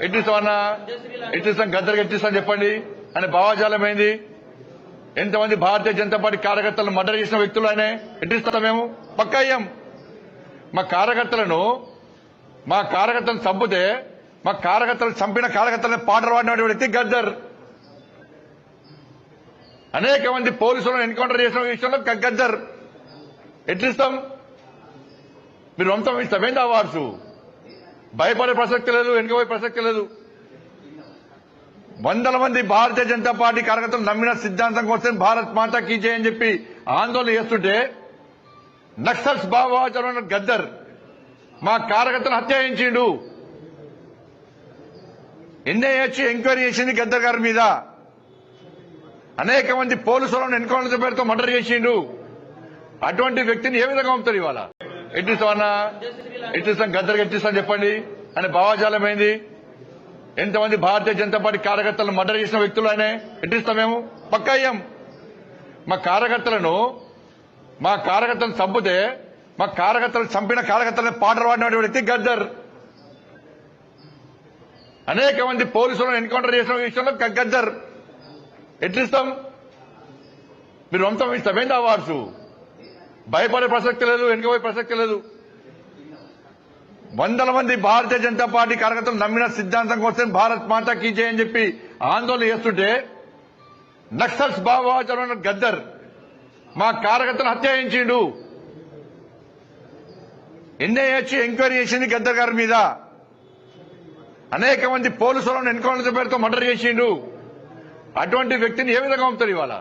ఎట్టిస్తామన్నా ఎట్టిస్తాం గద్దరికి ఎట్టిస్తాం చెప్పండి అని భావాజాలం ఏంది? ఎంతమంది భారతీయ జనతా పార్టీ కార్యకర్తలను మర్డర్ చేసిన వ్యక్తులు ఆయన ఎట్టిస్తాం మేము పక్కా అయ్యాం. మా కార్యకర్తలను చంపితే మా కార్యకర్తలను చంపిన కార్యకర్తలను పాటలు పాడిన వ్యక్తి గద్దర్. అనేక మంది పోలీసులను ఎన్కౌంటర్ చేసిన విషయంలో గద్దర్. ఎట్లిస్తాం? మీరు వంశం ఇస్తామేంటి అవార్డ్స్? భయపడే ప్రసక్తి లేదు, వెనుకపోయే ప్రసక్తి లేదు. వందల మంది భారతీయ జనతా పార్టీ కార్యకర్తలు నమ్మిన సిద్ధాంతం కోసం భారత్ మాతా కీ జై అని చెప్పి ఆందోళన చేస్తుంటే నక్సల్స్ భావాచరణ గద్దర్ మా కార్యకర్తను హత్య చేయించిండు. ఎన్ఐఏ వచ్చి ఎంక్వైరీ చేసింది గద్దర్ గారి మీద. అనేక మంది పోలీసులను ఎన్కౌంటర్ పేరుతో మర్డర్ చేసిండు. అటువంటి వ్యక్తిని ఏ విధంగా పంపుతారు ఇవాళ? ఎట్టిస్తామన్నా ఎట్టిస్తాం గద్దరికి ఎట్టిస్తాం చెప్పండి అని భావాజాలం ఏంది? ఎంతమంది భారతీయ జనతా పార్టీ కార్యకర్తలను మర్డర్ చేసిన వ్యక్తులు ఆయన ఎట్టిస్తాం మేము పక్కా అయ్యాం. మా కార్యకర్తలను చంపితే మా కార్యకర్తలను చంపిన కార్యకర్తలను పాటలు పాడిన వ్యక్తి గద్దర్. అనేక మంది పోలీసులను ఎన్కౌంటర్ చేసిన విషయంలో గద్దర్. ఎట్లిస్తాం? మీరు వంశం ఇస్తామేంటి అవార్డ్స్? భయపడే ప్రసక్తి లేదు, వెనుకపోయే ప్రసక్తి లేదు. వందల మంది భారతీయ జనతా పార్టీ కార్యకర్తలు నమ్మిన సిద్ధాంతం కోసం భారత్ మాతా కీ జై అని చెప్పి ఆందోళన చేస్తుంటే నక్సల్స్ భావాచరణ గద్దర్ మా కార్యకర్తను హత్య చేయించిండు. ఎన్ఐఏ వచ్చి ఎంక్వైరీ చేసింది గద్దర్ గారి మీద. అనేక మంది పోలీసులను ఎన్కౌంటర్ పేరుతో మర్డర్ చేసిండు. అటువంటి వ్యక్తిని ఏ విధంగా పంపుతారు ఇవాళ?